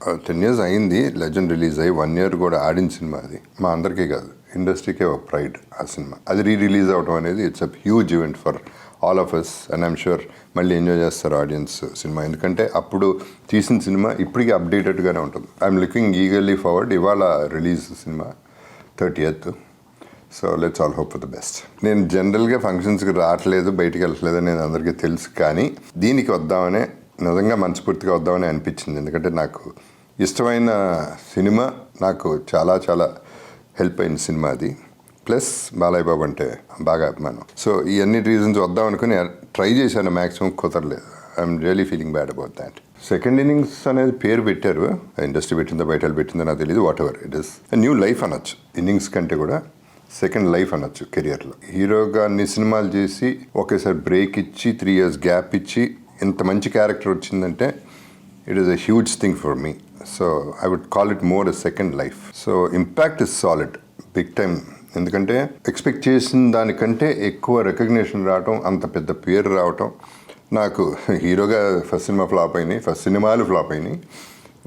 10 years అయింది legend release అయ్యి 1 year కూడా ఆడిన సినిమా అది. మా అందరికీ కాదు, ఇండస్ట్రీకే ఒక ప్రైడ్ ఆ సినిమా. అది రిలీజ్ అవడం అనేది it's a huge event for all of us and I'm sure మళ్ళీ ఎంజాయ్ చేస్తారు ఆడియన్స్ సినిమా. ఎందుకంటే అప్పుడు తీసిన సినిమా ఇప్పటికీ అప్డేటెడ్గానే ఉంటుంది. I'm looking eagerly forward. ఇవాళ release cinema 30th. So let's all hope for the best. నేను జనరల్గా ఫంక్షన్స్కి రావట్లేదు, బయటికి వెళ్ళట్లేదు అనేది అందరికీ తెలుసు. కానీ దీనికి వద్దామనే, నిజంగా మనస్ఫూర్తిగా వద్దామని అనిపించింది. ఎందుకంటే నాకు ఇష్టమైన సినిమా, నాకు చాలా చాలా హెల్ప్ అయిన సినిమా అది. ప్లస్ బాలయ్య బాబు అంటే బాగా అభిమానం. సో ఈ అన్ని రీజన్స్ వద్దాం అనుకుని ట్రై చేశాను, మ్యాక్సిమం కుదరలేదు. I'm really feeling bad about that. Second innings అనేది పేరు పెట్టారు, ఇండస్ట్రీ పెట్టిందో బయట పెట్టిందో నాకు తెలియదు. What ever it is new life అనొచ్చు. ఇన్నింగ్స్ కంటే కూడా సెకండ్ లైఫ్ అనొచ్చు కెరియర్లో. హీరోగా అన్ని సినిమాలు చేసి ఒకేసారి బ్రేక్ ఇచ్చి 3 years గ్యాప్ ఇచ్చి ఇంత మంచి క్యారెక్టర్ వచ్చిందంటే it is a huge thing for me. So I would call it more a second life. So impact is solid, big time. ఎందుకంటే ఎక్స్పెక్ట్ చేసిన దానికంటే ఎక్కువ రికగ్నిషన్ రావటం, అంత పెద్ద పేరు రావటం. నాకు హీరోగా ఫస్ట్ సినిమా ఫ్లాప్ అయినాయి, ఫస్ట్ సినిమాలు ఫ్లాప్ అయినాయి.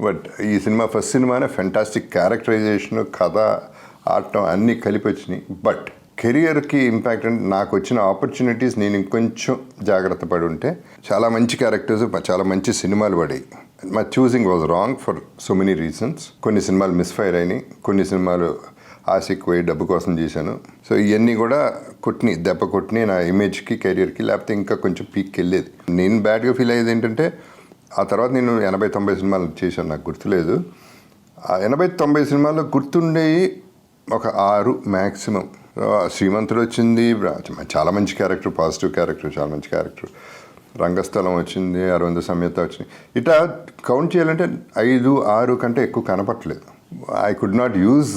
బట్ ఈ సినిమా ఫస్ట్ సినిమానే ఫెంటాస్టిక్ క్యారెక్టరైజేషన్, కథ, ఆడటం అన్నీ కలిపి వచ్చినాయి. బట్ కెరియర్కి ఇంపాక్ట్ అంటే నాకు వచ్చిన ఆపర్చునిటీస్ నేను ఇంకొంచెం జాగ్రత్త పడి ఉంటే చాలా మంచి క్యారెక్టర్స్, చాలా మంచి సినిమాలు పడాయి. My choosing was wrong for so many reasons. కొన్ని సినిమాలు మిస్ఫైర్ అయినాయి, కొన్ని సినిమాలు ఆశకి పోయి డబ్బు కోసం చేశాను. సో ఇవన్నీ కూడా దెబ్బ కొట్టిని నా ఇమేజ్కి, కెరియర్కి. లేకపోతే ఇంకా కొంచెం పీక్కి వెళ్ళేది. నేను బ్యాడ్గా ఫీల్ అయ్యేది ఏంటంటే ఆ తర్వాత నేను 80-90 సినిమాలు చేశాను, నాకు గుర్తులేదు. ఆ 80-90 సినిమాల్లో గుర్తుండేవి ఒక 6 మ్యాక్సిమం. శ్రీమంతుడు వచ్చింది, చాలా మంచి క్యారెక్టర్, పాజిటివ్ క్యారెక్టర్, చాలా మంచి క్యారెక్టర్. రంగస్థలం వచ్చింది, అరవింద సమేత వచ్చింది. ఇట్లా కౌంట్ చేయాలంటే 5-6 కంటే ఎక్కువ కనపట్లేదు. I could not use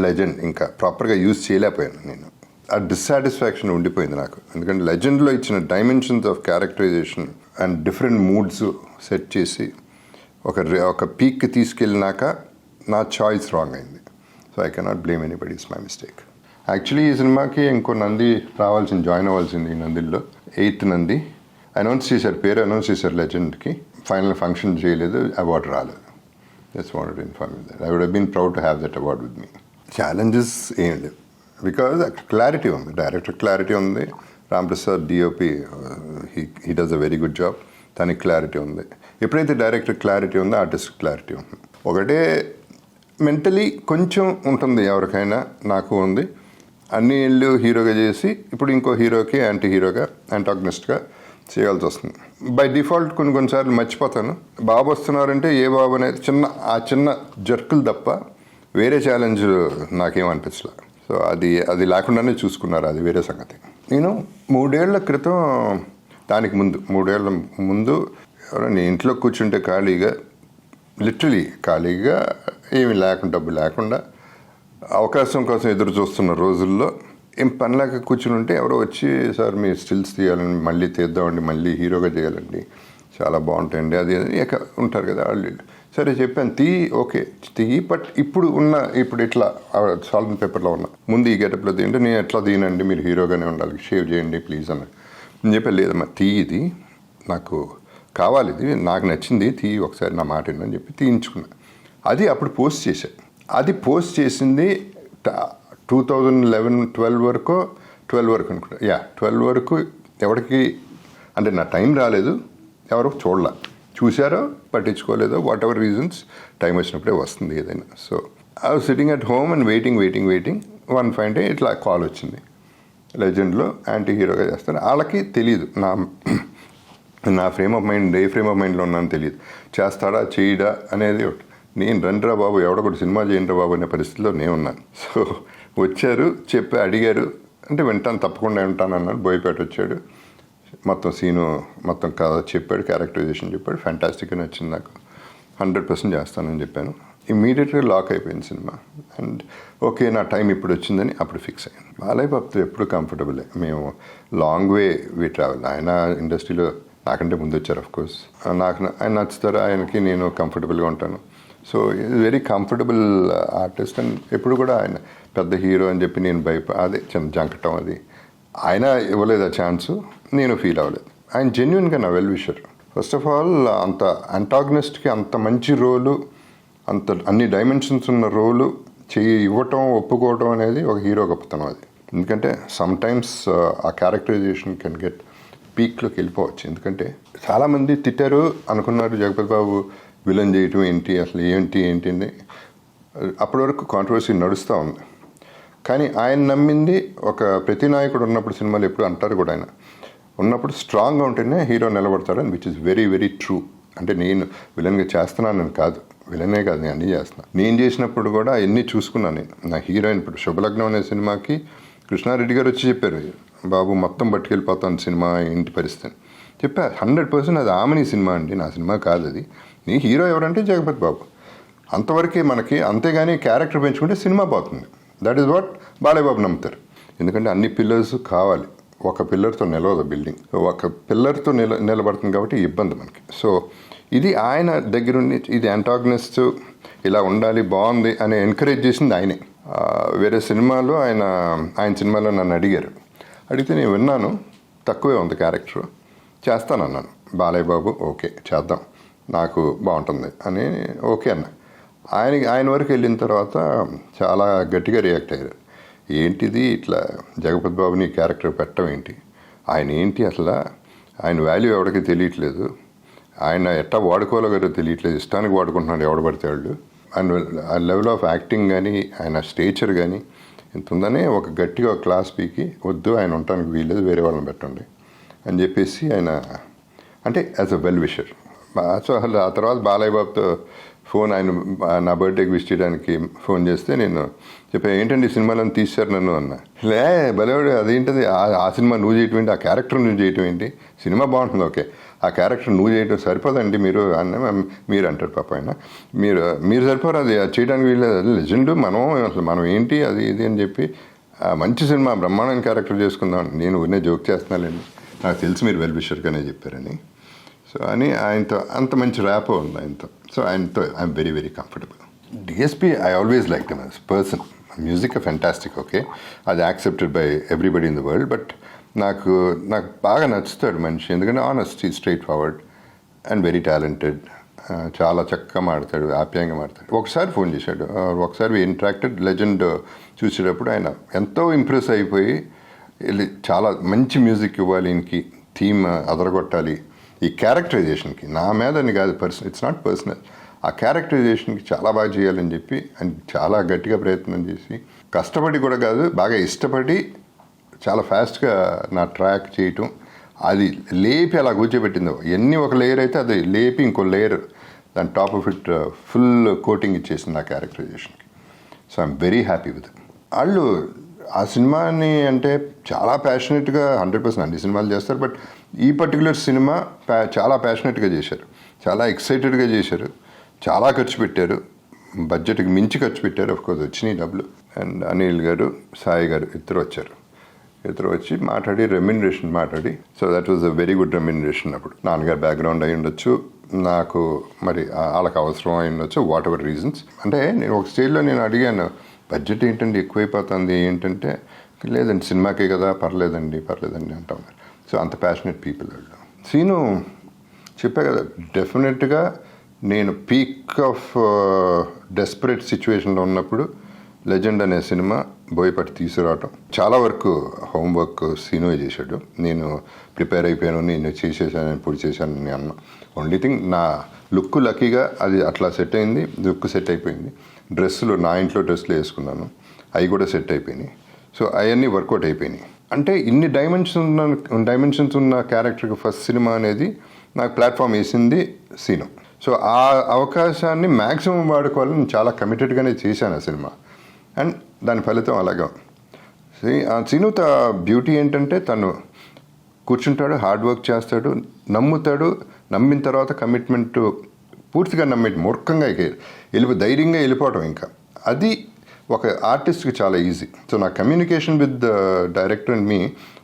legend, ఇంకా ప్రాపర్గా యూజ్ చేయలేకపోయాను నేను. ఆ డిస్సాటిస్ఫాక్షన్ ఉండిపోయింది నాకు. ఎందుకంటే లెజెండ్లో ఇచ్చిన dimensions of characterization and different moods set చేసి ఒక పీక్కి తీసుకెళ్ళినాక నా చాయిస్ రాంగ్ అయింది. So I cannot blame anybody, it's my mistake. Actually ఈ సినిమాకి ఇంకో నంది జాయిన్ అవ్వాల్సింది. ఈ నందిలో 8th నంది అనౌన్స్ చేశారు, పేరు అనౌన్స్ చేశారు లెజెండ్కి. ఫైనల్ ఫంక్షన్ చేయలేదు, అవార్డు రాలేదు. Just wanted to inform you that. I would have been proud to have that award with me. Challenges ఏం లేవు, బికాజ్ క్లారిటీ ఉంది, డైరెక్టర్ క్లారిటీ ఉంది. Ramprasad DOP, he does a very good job. దానికి clarity ఉంది. ఎప్పుడైతే director clarity ఉందో artist clarity ఉంది. ఒకటే మెంటలీ కొంచెం ఉంటుంది ఎవరికైనా, నాకు ఉంది. అన్ని ఏళ్ళు హీరోగా చేసి ఇప్పుడు ఇంకో హీరోకి యాంటాగనిస్ట్గా చేయాల్సి వస్తుంది. బై డిఫాల్ట్ కొన్నిసార్లు మర్చిపోతాను. బాబు వస్తున్నారంటే ఏ బాబు అనేది చిన్న జర్కులు తప్ప వేరే ఛాలెంజ్ నాకేమనిపించలే. సో అది లేకుండానే చూసుకున్నారు, అది వేరే సంగతి. నేను 3 ఏళ్ల క్రితం, దానికి ముందు 3 ఏళ్ల ముందు ఎవరైనా ఇంట్లో కూర్చుంటే లిటరలీ ఖాళీగా ఏమి లేకుండా, డబ్బు లేకుండా, అవకాశం కోసం ఎదురు చూస్తున్న రోజుల్లో ఏం పనిలేక కూర్చుని ఉంటే ఎవరో వచ్చి, సార్ మీ స్టిల్స్ తీయాలండి, మళ్ళీ తీద్దామండి, మళ్ళీ హీరోగా చేయాలండి, చాలా బాగుంటాయండి, అది ఉంటారు కదా వాళ్ళు. సరే చెప్పాను, ఓకే తీయి. బట్ ఇప్పుడు ఇట్లా సాల్ట్ అండ్ పేపర్లో ఉన్నా, ముందు ఈ గెటప్లో తీయండి, నేను ఎట్లా తీయనండి, మీరు హీరోగానే ఉండాలి, షేవ్ చేయండి ప్లీజ్ అన్న. నేను చెప్పాను, లేదమ్మా ఇది నాకు కావాలి, ఇది నాకు నచ్చింది, ఒకసారి నా మాట ఏంటని చెప్పి తీయించుకున్నా. అది అప్పుడు పోస్ట్ చేశాను. అది పోస్ట్ చేసింది 2011-12 వరకు అనుకుంటా. 12 వరకు ఎవరికి అంటే నా టైం రాలేదు, ఎవరు చూశారో పట్టించుకోలేదో, వాట్ ఎవర్ రీజన్స్, టైం వచ్చినప్పుడే వస్తుంది ఏదైనా. So I was sitting at home and waiting. One fine day ఇట్లా కాల్ వచ్చింది, లెజెండ్లో యాంటీ హీరోగా చేస్తాను. వాళ్ళకి తెలియదు నా frame of mind, A frame of మైండ్లో ఉన్నానో తెలియదు. చేస్తాడా చేయడా అనేది ఒకటి. నేను రండిరా బాబు, ఎవడొకటి సినిమా చేయండిరా బాబు అనే పరిస్థితిలో నేను ఉన్నాను. సో వచ్చారు, అడిగారు అంటే వింటాను, తప్పకుండా వింటాను అన్నాడు. బోయపేట వచ్చాడు, మొత్తం సీను మొత్తం కథ చెప్పాడు, క్యారెక్టరైజేషన్ చెప్పాడు. ఫ్యాంటాస్టిక్గా నచ్చింది నాకు, 100% చేస్తానని చెప్పాను. ఇమ్మీడియట్గా లాక్ అయిపోయింది సినిమా. అండ్ ఓకే, నా టైం ఇప్పుడు వచ్చిందని అప్పుడు ఫిక్స్ అయ్యాను. బాలయ్య బాబుతో ఎప్పుడు కంఫర్టబులే. మేము లాంగ్ వే ట్రావెల్. ఆయన ఇండస్ట్రీలో నాకంటే ముందు వచ్చారు. అఫ్కోర్స్ ఆయన నచ్చుతారు, ఆయనకి నేను కంఫర్టబుల్గా ఉంటాను. So very comfortable artist. And ఎప్పుడు కూడా ఆయన పెద్ద హీరో అని చెప్పి నేను అదే చిన్న జంకటం, అది ఆయన ఇవ్వలేదు ఆ ఛాన్సు, నేను ఫీల్ అవ్వలేదు. ఆయన జెన్యున్గా నా well wisher. First of all అంత యాంటాగనిస్ట్కి అంత మంచి రోలు అన్ని డైమెన్షన్స్ ఉన్న రోలు ఇవ్వటం ఒప్పుకోవటం అనేది ఒక హీరో గొప్పతనం అది. ఎందుకంటే సమ్ టైమ్స్ ఆ క్యారెక్టరైజేషన్ కెన్ గెట్ పీక్లోకి వెళ్ళిపోవచ్చు. ఎందుకంటే చాలామంది తిట్టారు అనుకున్నారు జగపతి బాబు విలన్ చేయటం ఏంటి, అసలు ఏంటి అని అప్పటి వరకు కాంట్రవర్సీ నడుస్తూ ఉంది. కానీ ఆయన నమ్మింది ఒక ప్రతి నాయకుడు ఉన్నప్పుడు సినిమాలు ఎప్పుడు అంటారు కూడా, ఆయన ఉన్నప్పుడు స్ట్రాంగ్గా ఉంటేనే హీరో నిలబడతాడని, which is very very true. అంటే నేను విలన్గా చేస్తున్నానని కాదు, విలనే కాదు, నేను అన్నీ చేస్తున్నాను. నేను చేసినప్పుడు కూడా అవన్నీ చూసుకున్నాను. నేను నా హీరోయిన్ ఇప్పుడు శుభలగ్నం అనే సినిమాకి కృష్ణారెడ్డి గారు వచ్చి చెప్పారు, బాబు మొత్తం పట్టుకెళ్ళిపోతాను సినిమా ఇంటి పరిస్థితి చెప్పారు. 100% అది ఆమెని సినిమా అండి, నా సినిమా కాదు అది. నీ హీరో ఎవరంటే జగపతి బాబు, అంతవరకే మనకి. అంతేగాని క్యారెక్టర్ పెంచుకుంటే సినిమా పోతుంది. That is what Balayya Babu నమ్ముతారు. ఎందుకంటే అన్ని పిల్లర్స్ కావాలి, ఒక పిల్లర్తో నిలవదు బిల్డింగ్, ఒక పిల్లర్తో నిలబడుతుంది కాబట్టి ఇబ్బంది మనకి. సో ఇది ఆయన దగ్గరుండి ఇది యాంటాగనిస్ట్ ఇలా ఉండాలి బాగుంది అని ఎంకరేజ్ చేసింది ఆయనే. వేరే సినిమాలో ఆయన సినిమాలో నన్ను అడిగితే నేను విన్నాను, తక్కువే ఉంది క్యారెక్టర్, చేస్తానన్నాను. బాలయ్య బాబు ఓకే చేద్దాం, నాకు బాగుంటుంది అని ఓకే అన్న. ఆయన వరకు వెళ్ళిన తర్వాత చాలా గట్టిగా రియాక్ట్ అయ్యారు. ఏంటిది ఇట్లా జగపతి బాబుని క్యారెక్టర్ పెట్టడం ఏంటి, ఆయన ఏంటి అసలు, ఆయన వాల్యూ ఎవరికి తెలియట్లేదు, ఆయన ఎట్టా వాడుకోవాలో కదా తెలియట్లేదు, ఇష్టానికి వాడుకుంటున్నాడు ఎవడు పడితే వాళ్ళు. ఆ లెవెల్ ఆఫ్ యాక్టింగ్ కానీ ఆయన స్టేచర్ కానీ ఎంత ఉందని ఒక గట్టిగా ఒక క్లాస్ పీకి వద్దు, ఆయన ఉండటానికి వీల్లేదు, వేరే వాళ్ళని పెట్టండి అని చెప్పేసి ఆయన అంటే as a well wisher. So అసలు ఆ తర్వాత బాలయ్య బాబుతో ఫోన్, ఆయన నా బర్త్డేకి విష్ చేయడానికి ఫోన్ చేస్తే నేను చెప్పాను, ఏంటండి సినిమాలను తీశారు నన్ను అన్న. భలేవాడు, అదేంటది ఆ సినిమా నువ్వు చేయటం ఏంటి, ఆ క్యారెక్టర్ నువ్వు చేయటం ఏంటి, సినిమా బాగుంటుంది ఓకే, ఆ క్యారెక్టర్ నువ్వు చేయటం సరిపోదండి మీరు అన్న. మీరు అంటారు పాప ఆయన, మీరు సరిపోరు, అది చేయడానికి వీళ్ళది, అది లెజెండ్, మనం ఏంటి అది ఇది అని చెప్పి మంచి సినిమా బ్రహ్మాండమైన క్యారెక్టర్ చేసుకుందాం. నేను ఉనే జోక్ చేస్తున్నానండి, నాకు తెలిసి మీరు వెల్ విషర్గానే చెప్పారని. సో అని ఆయనతో అంత మంచి ర్యాప్ ఉంది ఆయనతో. సో ఆయనతో I'm very very comfortable. DSP I always like them as person. Music fantastic okay, అది accepted by everybody in the world. But నాకు బాగా నచ్చుతాడు మనిషి, ఎందుకంటే honest, straightforward and very talented. చాలా చక్కగా మాడతాడు, ఆప్యాయంగా మాడతాడు. ఒకసారి ఫోన్ చేశాడు, ఒకసారి ఇంటరాక్టెడ్. లెజెండ్ చూసేటప్పుడు ఆయన ఎంతో ఇంప్రెస్ అయిపోయి వెళ్ళి చాలా మంచి మ్యూజిక్ ఇవ్వాలి, ఈయనకి థీమ్ అదరగొట్టాలి, ఈ క్యారెక్టరైజేషన్కి నా మీద అని కాదు, ఇట్స్ నాట్ పర్సనల్, ఆ క్యారెక్టరైజేషన్కి చాలా బాగా చేయాలని చెప్పి ఆయన చాలా గట్టిగా ప్రయత్నం చేసి, కష్టపడి కూడా కాదు, బాగా ఇష్టపడి చాలా ఫాస్ట్గా నా ట్రాక్ చేయటం, అది లేపి అలా కూర్చోబెట్టిందో. ఎన్ని ఒక లేయర్ అయితే అది లేపి ఇంకో లేయర్ దాని top of it full coating ఇచ్చేసింది ఆ క్యారెక్టరైజేషన్కి. So I'm very happy with. వాళ్ళు ఆ సినిమాని అంటే చాలా ప్యాషనెట్గా 100% అన్ని సినిమాలు చేస్తారు, బట్ ఈ పర్టికులర్ సినిమా చాలా ప్యాషనెట్గా చేశారు, చాలా ఎక్సైటెడ్గా చేశారు, చాలా ఖర్చు పెట్టారు, బడ్జెట్కి మించి ఖర్చు పెట్టారు. అఫ్కోర్స్ వచ్చినాయి డబ్బులు. అండ్ అనిల్ గారు, సాయి గారు ఇద్దరు వచ్చి రెమ్యునరేషన్ మాట్లాడి, so that was a very good remuneration. అప్పుడు నాన్నగారు బ్యాక్గ్రౌండ్ అయి ఉండొచ్చు, నాకు మరి వాళ్ళకి అవసరం అయి ఉండొచ్చు, వాట్ ఎవర్ రీజన్స్. అంటే నేను ఒక స్టేజ్లో నేను అడిగాను, బడ్జెట్ ఏంటండి ఎక్కువైపోతుంది ఏంటంటే, లేదండి సినిమాకే కదా, పర్లేదండి అంటా ఉన్నారు. సో అంత ప్యాషనెట్ పీపుల్ వాళ్ళు. సీను చెప్పా కదా, డెఫినెట్గా నేను పీక్ ఆఫ్ డెస్పరేట్ సిచ్యువేషన్లో ఉన్నప్పుడు లెజెండ్ అనే సినిమా బోయపాటి తీసుకురావటం, చాలా వరకు హోంవర్క్ సీను చేశాడు. నేను ప్రిపేర్ అయిపోయాను, నేను చేసేసాను, ఇప్పుడు చేశాను అన్న. ఓన్లీ థింగ్ నా లుక్ లక్కీగా అది అట్లా సెట్ అయింది, లుక్ సెట్ అయిపోయింది. డ్రెస్సులు నా ఇంట్లో డ్రెస్సులు వేసుకున్నాను, అవి కూడా సెట్ అయిపోయినాయి. సో అవన్నీ వర్కౌట్ అయిపోయినాయి. అంటే ఇన్ని డైమెన్షన్స్ ఉన్న క్యారెక్టర్కి ఫస్ట్ సినిమా అనేది నాకు ప్లాట్ఫామ్ వేసింది సీను. సో ఆ అవకాశాన్ని మ్యాక్సిమం వాడుకోవాలని చాలా కమిటెడ్గానే చేశాను ఆ సినిమా. అండ్ దాని ఫలితం అలాగా. సీను బ్యూటీ ఏంటంటే తను కూర్చుంటాడు, హార్డ్ వర్క్ చేస్తాడు, నమ్ముతాడు, నమ్మిన తర్వాత కమిట్మెంట్ పూర్తిగా మూర్ఖంగా ధైర్యంగా వెళ్ళిపోవటం. ఇంకా అది ఒక ఆర్టిస్ట్కి చాలా ఈజీ. సో నా communication with the director and me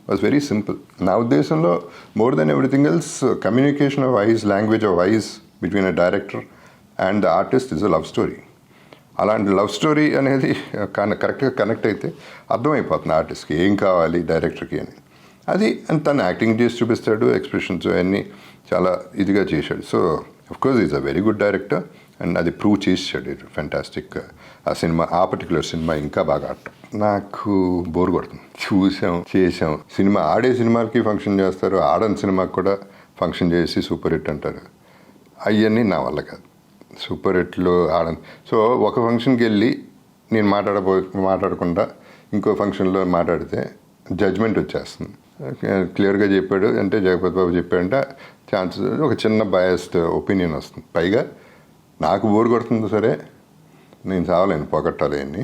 was very simple. నా ఉద్దేశంలో more than everything else, communication of ice, language of ice between a director and the artist is a love story. అలాంటి love story అనేది కరెక్ట్గా connect అయితే అర్థమైపోతుంది ఆర్టిస్ట్కి ఏం కావాలి డైరెక్టర్కి అని. అది తను యాక్టింగ్ చేసి చూపిస్తాడు, ఎక్స్ప్రెషన్స్ అవన్నీ చాలా ఇదిగా చేశాడు. So of course is a very good director and అది ప్రూవ్ చేసాడు. ఫెంటాస్టిక్. ఆ సినిమా, ఆ పర్టికులర్ సినిమా ఇంకా బాగా ఆడటం. నాకు బోర్ కొడుతుంది. చూసాం, చేసాం. సినిమా ఆడే సినిమాలకి ఫంక్షన్ చేస్తారు, ఆడని సినిమాకి కూడా ఫంక్షన్ చేసి సూపర్ హిట్ అంటారు. అవన్నీ నా వల్ల కాదు. సూపర్ హిట్లు ఆడని. సో ఒక ఫంక్షన్కి వెళ్ళి నేను మాట్లాడకుండా ఇంకో ఫంక్షన్లో మాట్లాడితే జడ్జ్మెంట్ వచ్చేస్తుంది. క్లియర్గా చెప్పాడు అంటే, జగపతి బాబు చెప్పాడంటే ఛాన్సెస్ ఒక చిన్న బయాస్డ్ ఒపీనియన్ వస్తుంది. పైగా నాకు బోర్ కొడుతుంది సరే, నేను చావలేను, పోగొట్టాలి అన్ని.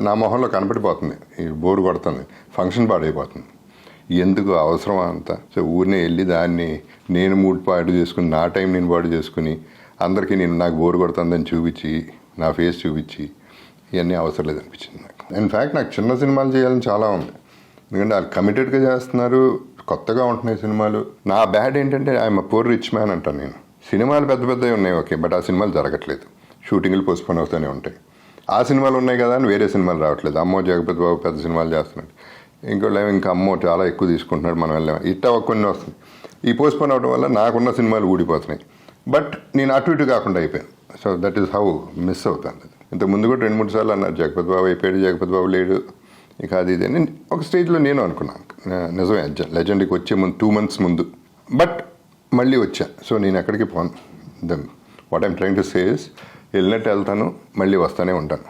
నా మొహంలో కనపడిపోతుంది ఈ బోర్ కొడుతుంది, ఫంక్షన్ పాడైపోతుంది. ఎందుకు అవసరమా అంతా? సో ఊరినే వెళ్ళి దాన్ని నేను మూడ్ పాడు చేసుకుని, నా టైం నేను పాడు చేసుకుని, అందరికీ నాకు బోర్ కొడుతుందని చూపించి, నా ఫేస్ చూపించి, ఇవన్నీ అవసరం లేదనిపించింది నాకు. ఇన్ఫ్యాక్ట్ నాకు చిన్న సినిమాలు చేయాలని చాలా ఉంది. ఎందుకంటే వాళ్ళు కమిటెడ్గా చేస్తున్నారు, కొత్తగా ఉంటున్నాయి సినిమాలు. నా బ్యాడ్ ఏంటంటే ఐఎమ్ పూర్ రిచ్ మ్యాన్ అంటాను నేను. సినిమాలు పెద్ద పెద్దవి ఉన్నాయి ఓకే, బట్ ఆ సినిమాలు జరగట్లేదు. షూటింగ్లు పోస్ట్పోన్ అవుతూనే ఉంటాయి. ఆ సినిమాలు ఉన్నాయి కదా అని వేరే సినిమాలు రావట్లేదు. అమ్మో జగపతి బాబు పెద్ద సినిమాలు చేస్తున్నాడు, ఇంకోళ్ళు ఇంకా అమ్మో చాలా ఎక్కువ తీసుకుంటున్నాడు, మనం వెళ్ళాము, ఇట్లా కొన్ని వస్తుంది. ఈ పోస్ట్పోన్ అవడం వల్ల నాకున్న సినిమాలు ఊడిపోతున్నాయి. బట్ నేను అటు ఇటు కాకుండా అయిపోయాను. So that is how miss అవుతాను. ఇంతకు ముందు కూడా 2-3 సార్లు అన్నారు జగపతి బాబు అయిపోయాడు, జగపతి బాబు లేడు, ఇక అది ఇది అని ఒక స్టేజ్లో నేను అనుకున్నాను. నిజమే, లెజెండ్కి వచ్చే ముందు 2 months ముందు. బట్ మళ్ళీ వచ్చా. సో నేను ఎక్కడికి పోను. What I'm trying to say is, వెళ్ళినట్టు వెళ్తాను, మళ్ళీ వస్తూనే ఉంటాను.